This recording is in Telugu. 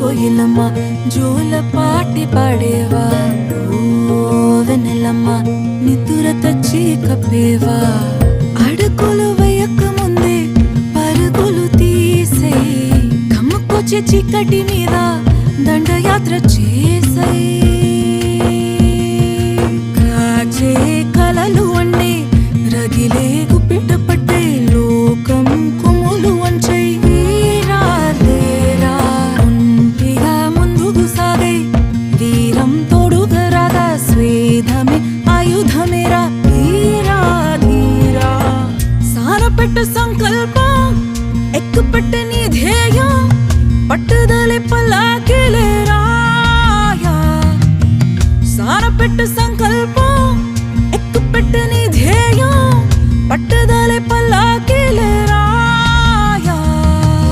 కోయిలమ్మ జోల పాటి పాడేవా ఓ వెన్నెలమ్మ నిద్ర తెచ్చి కప్పేవా అడుగులు వేయక ముందే పరుగులు తీసే కమ్మకొచ్చే చీకటి మీద దండయాత్ర చేసే కాచే కలలు అన్నీ రగిలే గుప్పిట పట్టే లోకం కుములు వంచై వీరా లేరా ఒంటిగా ముందుకు సాగే వీరం తోడుగా రాగా స్వేదమే ఆయుధమేరా ధీరా ధీరా సానపెట్టు సంకల్పం ఎక్కుపెట్టు నీ ధ్యేయం పట్టుదలే పల్లాకిలేరా సానపెట్టు సంకల్పం